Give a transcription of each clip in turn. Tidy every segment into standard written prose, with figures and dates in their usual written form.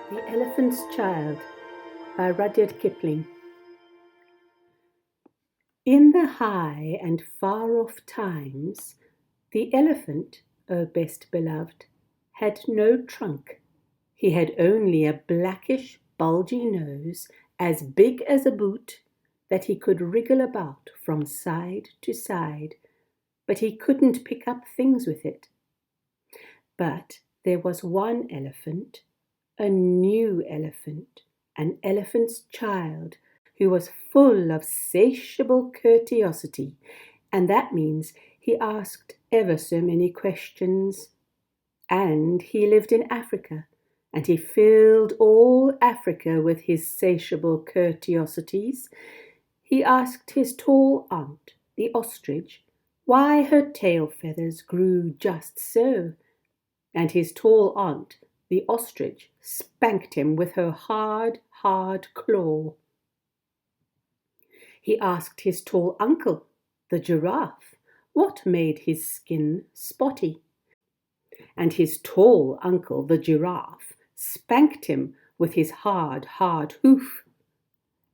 The Elephant's Child by Rudyard Kipling. In the high and far-off times, the elephant, O best beloved, had no trunk. He had only a blackish, bulgy nose, as big as a boot, that he could wriggle about from side to side, but he couldn't pick up things with it. But there was one elephant, a new elephant, an elephant's child, who was full of satiable curtiosity, and that means he asked ever so many questions. And he lived in Africa, and he filled all Africa with his satiable courteosities. He asked his tall aunt, the ostrich, why her tail feathers grew just so, and his tall aunt, the ostrich, spanked him with her hard, hard claw. He asked his tall uncle, the giraffe, what made his skin spotty, and his tall uncle, the giraffe, spanked him with his hard, hard hoof.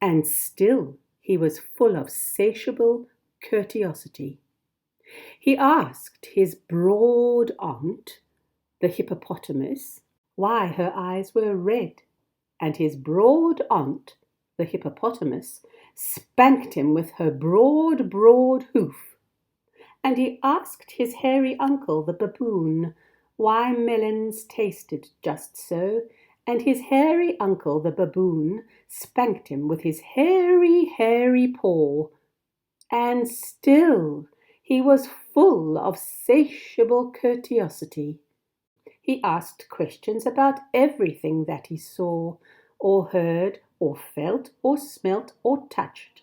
And still he was full of satiable courteosity. He asked his broad aunt, the hippopotamus, why her eyes were red, and his broad aunt, the hippopotamus, spanked him with her broad, broad hoof. And he asked his hairy uncle, the baboon, why melons tasted just so, and his hairy uncle, the baboon, spanked him with his hairy, hairy paw. And still he was full of satiable courteosity. He asked questions about everything that he saw, or heard, or felt, or smelt, or touched,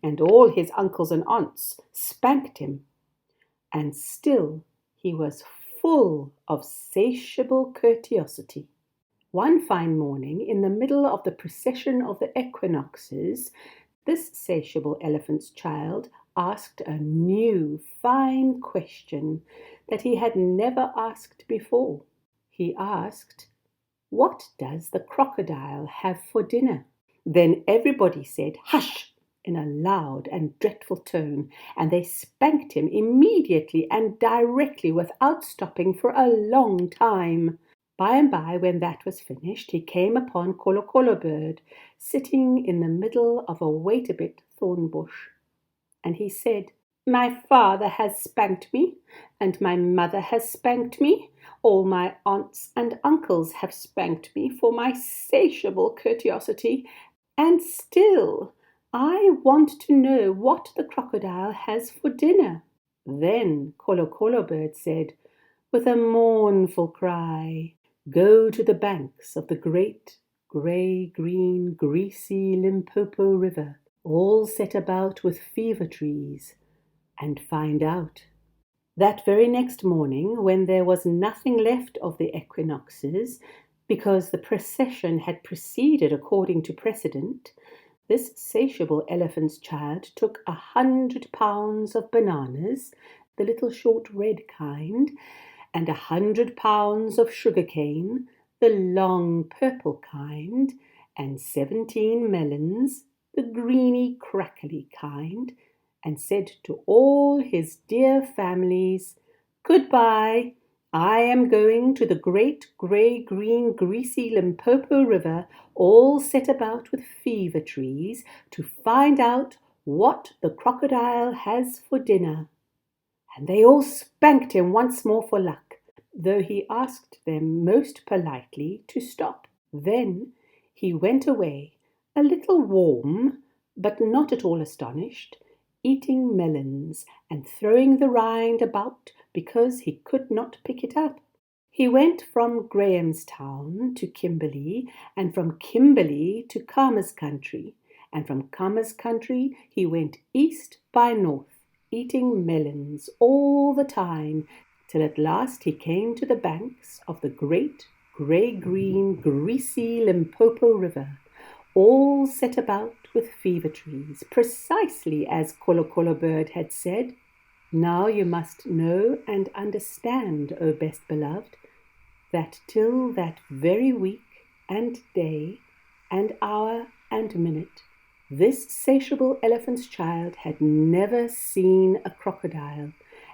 and all his uncles and aunts spanked him. And still he was full of satiable courteosity. One fine morning, in the middle of the procession of the equinoxes, this satiable elephant's child asked a new, fine question that he had never asked before. He asked, "What does the crocodile have for dinner?" Then everybody said, "Hush!" in a loud and dreadful tone, and they spanked him immediately and directly without stopping for a long time. By and by, when that was finished, he came upon Kolokolo Bird sitting in the middle of a wait-a-bit thorn bush, and he said, "My father has spanked me, and my mother has spanked me. All my aunts and uncles have spanked me for my satiable courteosity, and still I want to know what the crocodile has for dinner." Then Kolokolo Bird said, with a mournful cry, "Go to the banks of the great, grey, green, greasy Limpopo River, all set about with fever trees, and find out." That very next morning, when there was nothing left of the equinoxes, because the procession had proceeded according to precedent, this satiable elephant's child took 100 pounds of bananas, the little short red kind, and 100 pounds of sugar cane, the long purple kind, and 17 melons, the greeny crackly kind, and said to all his dear families, "Goodbye, I am going to the great grey green greasy Limpopo River, all set about with fever trees, to find out what the crocodile has for dinner." And they all spanked him once more for luck, though he asked them most politely to stop. Then he went away, a little warm, but not at all astonished, eating melons and throwing the rind about because he could not pick it up. He went from Grahamstown to Kimberley, and from Kimberley to Khama's country, and from Khama's country he went east by north, eating melons all the time, till at last he came to the banks of the great grey-green greasy Limpopo River, all set about with fever trees, precisely as Colo Colo Bird had said. Now you must know and understand, O best beloved, that till that very week and day and hour and minute, this satiable elephant's child had never seen a crocodile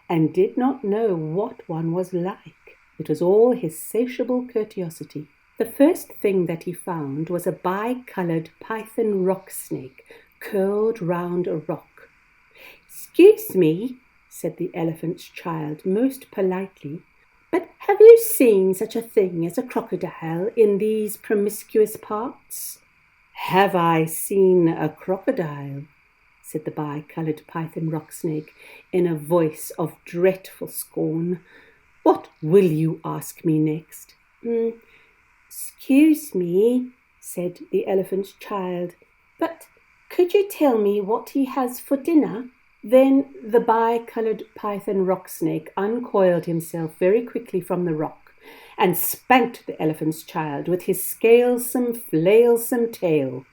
and did not know what one was like. It was all his satiable curtiosity. The first thing that he found was a bi-coloured python rock snake curled round a rock. "Excuse me," said the elephant's child most politely, "but have you seen such a thing as a crocodile in these promiscuous parts?" "Have I seen a crocodile?" said the bi-coloured python rock snake in a voice of dreadful scorn. "What will you ask me next?" "Excuse me," said the elephant's child, "but could you tell me what he has for dinner?" Then the bi-coloured python rock snake uncoiled himself very quickly from the rock and spanked the elephant's child with his scalesome, flailsome tail.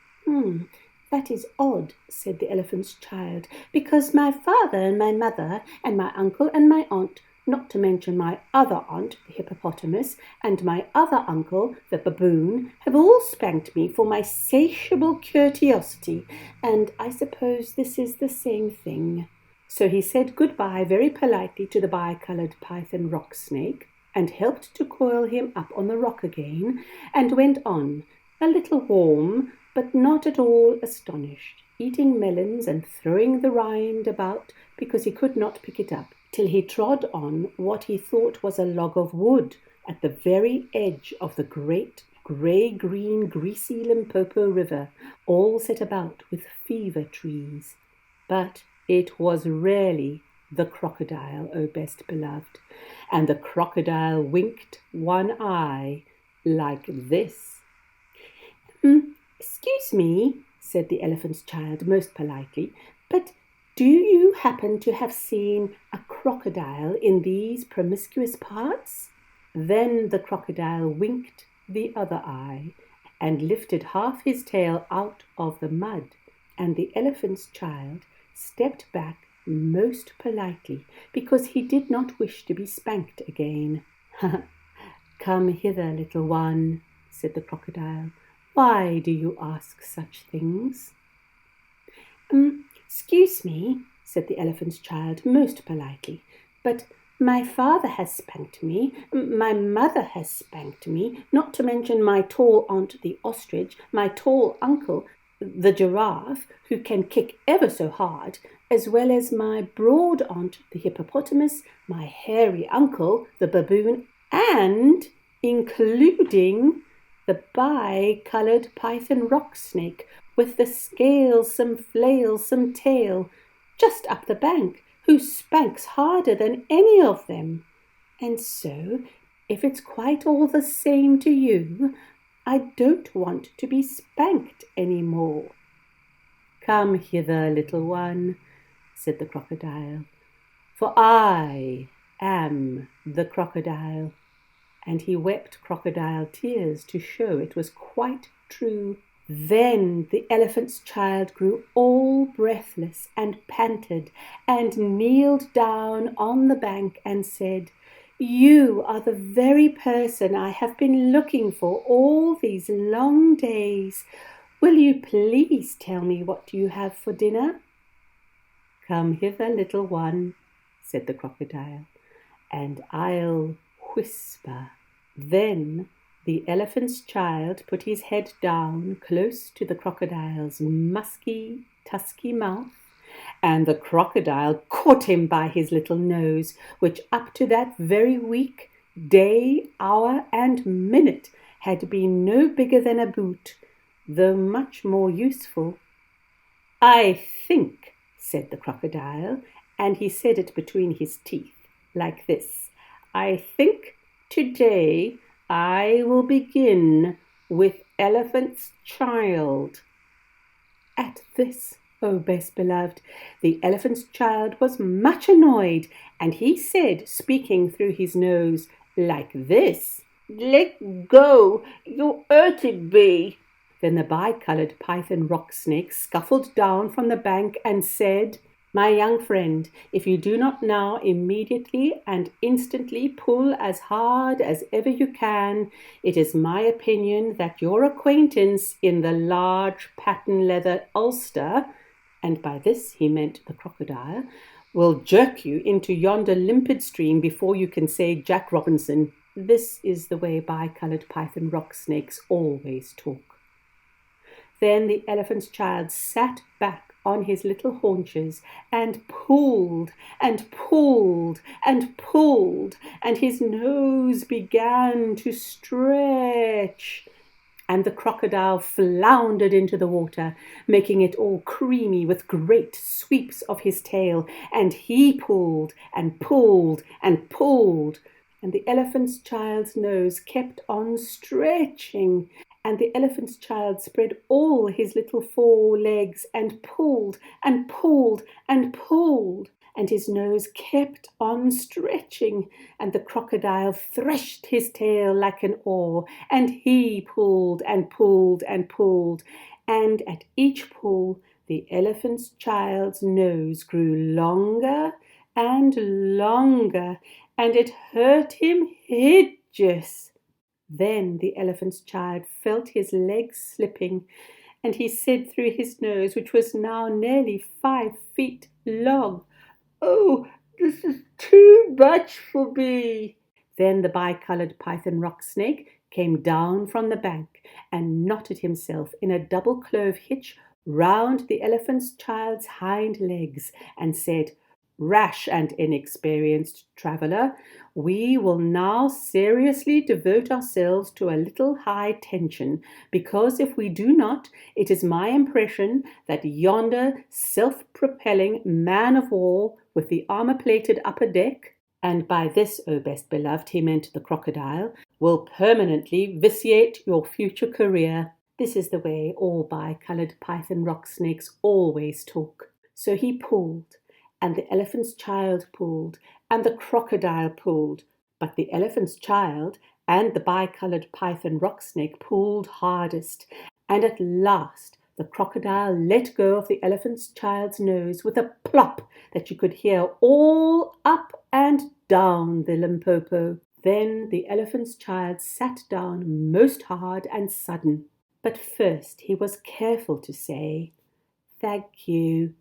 "That is odd," said the elephant's child, "because my father and my mother and my uncle and my aunt, not to mention my other aunt, the hippopotamus, and my other uncle, the baboon, have all spanked me for my satiable curtiosity, and I suppose this is the same thing." So he said goodbye very politely to the bi-coloured python rock snake, and helped to coil him up on the rock again, and went on, a little warm, but not at all astonished, eating melons and throwing the rind about because he could not pick it up, till he trod on what he thought was a log of wood at the very edge of the great grey-green greasy Limpopo River, all set about with fever trees. But it was really the crocodile, O best beloved, and the crocodile winked one eye like this. "Excuse me," said the elephant's child most politely, "but do you happen to have seen a crocodile in these promiscuous parts?" Then the crocodile winked the other eye and lifted half his tail out of the mud, and the elephant's child stepped back most politely because he did not wish to be spanked again. "Come hither, little one," said the crocodile. "Why do you ask such things?" "Excuse me," said the elephant's child most politely, "but my father has spanked me, my mother has spanked me, not to mention my tall aunt the ostrich, my tall uncle the giraffe, who can kick ever so hard, as well as my broad aunt the hippopotamus, my hairy uncle the baboon, and including the bi-coloured python rock snake with the scalesome, flailsome tail just up the bank, who spanks harder than any of them. And so, if it's quite all the same to you, I don't want to be spanked any more." "Come hither, little one," said the crocodile, "for I am the crocodile." And he wept crocodile tears to show it was quite true. Then the elephant's child grew all breathless and panted and kneeled down on the bank and said, "You are the very person I have been looking for all these long days. Will you please tell me what you have for dinner?" "Come hither, little one," said the crocodile, "and I'll whisper." Then the elephant's child put his head down close to the crocodile's musky, tusky mouth, and the crocodile caught him by his little nose, which up to that very week, day, hour, and minute had been no bigger than a boot, though much more useful. "I think," said the crocodile, and he said it between his teeth, like this, "I think today I will begin with elephant's child." At this, O best beloved, the elephant's child was much annoyed, and he said, speaking through his nose, like this, "Let go, you're hurting me." Then the bi-coloured python rock snake scuffled down from the bank and said, "My young friend, if you do not now immediately and instantly pull as hard as ever you can, it is my opinion that your acquaintance in the large patent leather ulster," and by this he meant the crocodile, "will jerk you into yonder limpid stream before you can say Jack Robinson." This is the way bi-coloured python rock snakes always talk. Then the elephant's child sat back on his little haunches and pulled and pulled and pulled, and his nose began to stretch. And the crocodile floundered into the water, making it all creamy with great sweeps of his tail, and he pulled and pulled and pulled, and the elephant's child's nose kept on stretching, and the elephant's child spread all his little 4 legs and pulled and pulled and pulled, and his nose kept on stretching, and the crocodile threshed his tail like an oar, and he pulled and pulled and pulled, and at each pull the elephant's child's nose grew longer and longer, and it hurt him hideous. Then the elephant's child felt his legs slipping, and he said through his nose, which was now nearly 5 feet long, "Oh, this is too much for me." Then the bi-coloured python rock snake came down from the bank and knotted himself in a double clove hitch round the elephant's child's hind legs and said, "Rash and inexperienced traveller, we will now seriously devote ourselves to a little high tension, because if we do not, it is my impression that yonder self-propelling man-of-war with the armour-plated upper deck," and by this, O best beloved, he meant the crocodile, "will permanently vitiate your future career." This is the way all bi-coloured python rock snakes always talk. So he pulled, and the elephant's child pulled, and the crocodile pulled, but the elephant's child and the bi-coloured python rock snake pulled hardest, and at last the crocodile let go of the elephant's child's nose with a plop that you could hear all up and down the Limpopo. Then the elephant's child sat down most hard and sudden, but first he was careful to say, "Thank you,"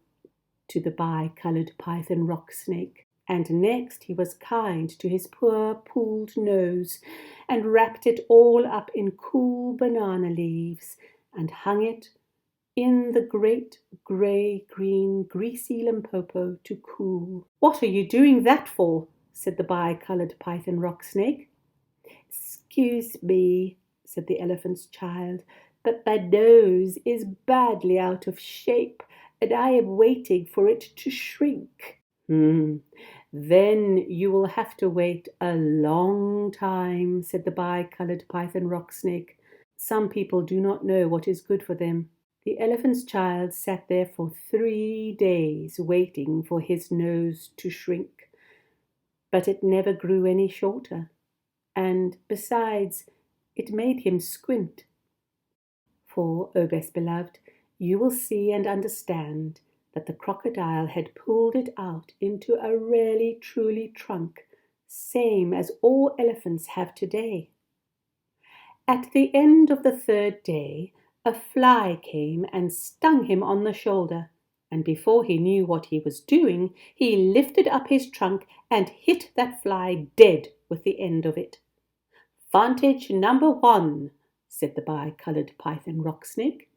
to the bi-coloured python rock snake, and next he was kind to his poor pulled nose, and wrapped it all up in cool banana leaves, and hung it in the great grey-green greasy Limpopo to cool. "What are you doing that for?" said the bi-coloured python rock snake. "Excuse me," said the elephant's child, "but my nose is badly out of shape, and I am waiting for it to shrink." Then you will have to wait a long time," said the bi-coloured python rock snake. "Some people do not know what is good for them." The elephant's child sat there for 3 days waiting for his nose to shrink, but it never grew any shorter, and besides, it made him squint. For, O best beloved, you will see and understand that the crocodile had pulled it out into a really truly trunk, same as all elephants have today. At the end of the 3rd day, a fly came and stung him on the shoulder, and before he knew what he was doing, he lifted up his trunk and hit that fly dead with the end of it. "Vantage number 1, said the bi-coloured python rock snake.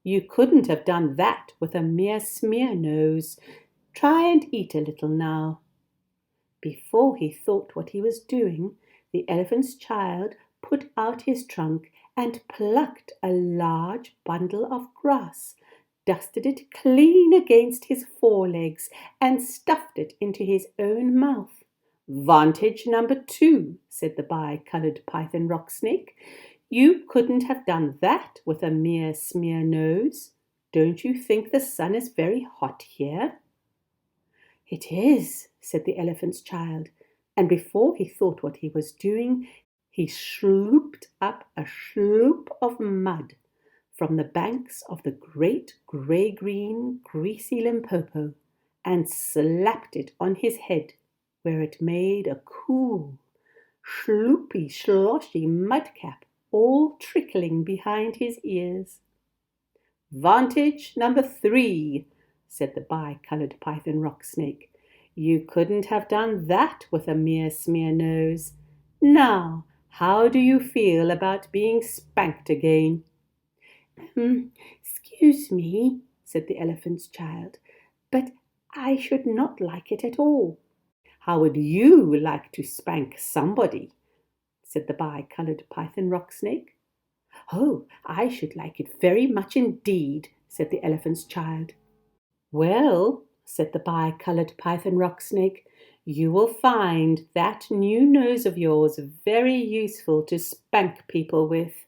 "You couldn't have done that with a mere smear nose. Try and eat a little now." Before he thought what he was doing, the elephant's child put out his trunk and plucked a large bundle of grass, dusted it clean against his forelegs, and stuffed it into his own mouth. "Vantage number 2, said the bi-coloured python rock snake. "You couldn't have done that with a mere smear nose. Don't you think the sun is very hot here?" "It is," said the elephant's child, and before he thought what he was doing, he slooped up a sloop of mud, from the banks of the great grey-green, greasy Limpopo and slapped it on his head, where it made a cool, sloopy, sloshy mudcap all trickling behind his ears. "Vantage number 3," said the bi-coloured python rock snake. "You couldn't have done that with a mere smear nose. Now, how do you feel about being spanked again?" "Excuse me," said the elephant's child, "but I should not like it at all." "How would you like to spank somebody?" said the bi-coloured python rock snake. "Oh, I should like it very much indeed," said the elephant's child. "Well," said the bi-coloured python rock snake, "you will find that new nose of yours very useful to spank people with."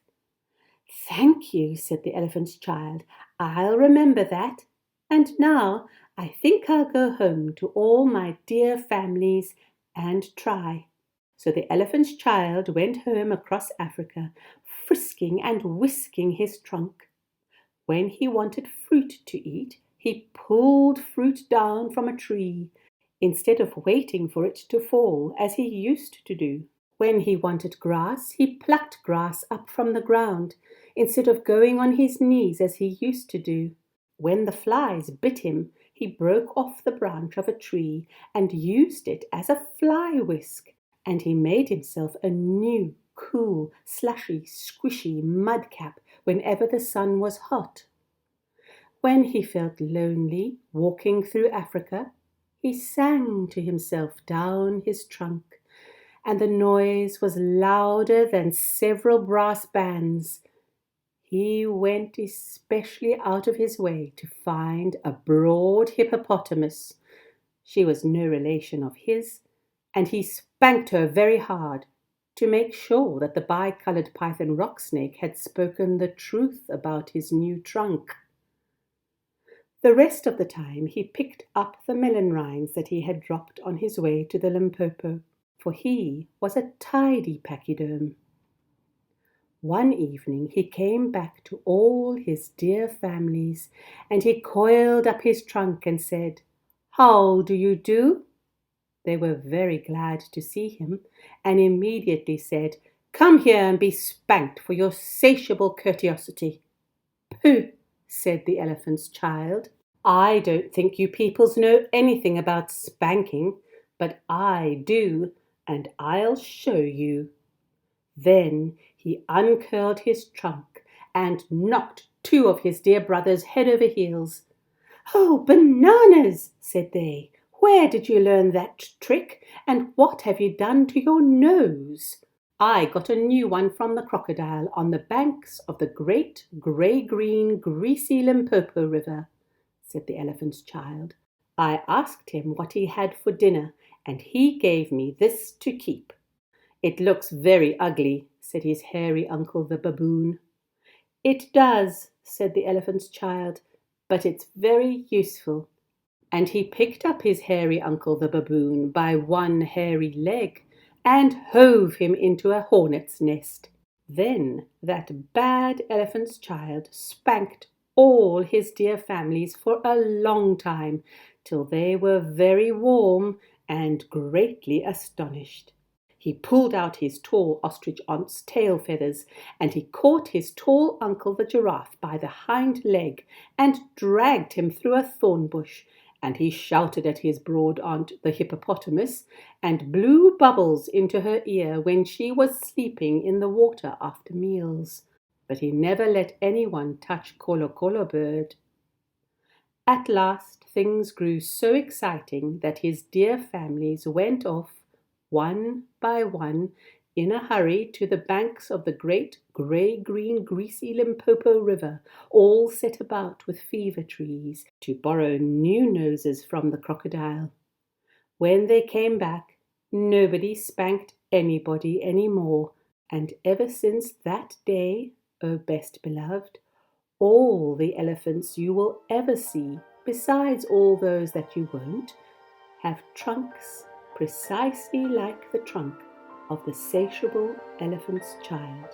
"Thank you," said the elephant's child. "I'll remember that. And now I think I'll go home to all my dear families and try." So the elephant's child went home across Africa, frisking and whisking his trunk. When he wanted fruit to eat, he pulled fruit down from a tree, instead of waiting for it to fall, as he used to do. When he wanted grass, he plucked grass up from the ground, instead of going on his knees as he used to do. When the flies bit him, he broke off the branch of a tree and used it as a fly whisk, and he made himself a new, cool, slushy, squishy mudcap whenever the sun was hot. When he felt lonely walking through Africa, he sang to himself down his trunk, and the noise was louder than several brass bands. He went especially out of his way to find a broad hippopotamus. She was no relation of his, and he spanked her very hard to make sure that the bi-coloured python rock snake had spoken the truth about his new trunk. The rest of the time he picked up the melon rinds that he had dropped on his way to the Limpopo, for he was a tidy pachyderm. One evening he came back to all his dear families, and he coiled up his trunk and said, "How do you do?" They were very glad to see him, and immediately said, "Come here and be spanked for your satiable curtiosity." "Pooh," said the elephant's child, "I don't think you peoples know anything about spanking, but I do, and I'll show you." Then he uncurled his trunk and knocked 2 of his dear brothers head over heels. "Oh, bananas!" said they. "Where did you learn that trick, and what have you done to your nose?" "I got a new one from the crocodile on the banks of the great grey-green, greasy Limpopo River," said the elephant's child. "I asked him what he had for dinner, and he gave me this to keep." "It looks very ugly," said his hairy uncle the baboon. "It does," said the elephant's child, "but it's very useful." And he picked up his hairy uncle the baboon by one hairy leg and hove him into a hornet's nest. Then that bad elephant's child spanked all his dear families for a long time, till they were very warm and greatly astonished. He pulled out his tall ostrich aunt's tail feathers, and he caught his tall uncle the giraffe by the hind leg and dragged him through a thorn bush, and he shouted at his broad aunt the hippopotamus, and blew bubbles into her ear when she was sleeping in the water after meals. But he never let anyone touch Colo Colo Bird. At last things grew so exciting that his dear families went off, one by one, in a hurry to the banks of the great grey-green greasy Limpopo River, all set about with fever trees, to borrow new noses from the crocodile. When they came back, nobody spanked anybody any more, and ever since that day, O best beloved, all the elephants you will ever see, besides all those that you won't, have trunks precisely like the trunk of the satiable elephant's child.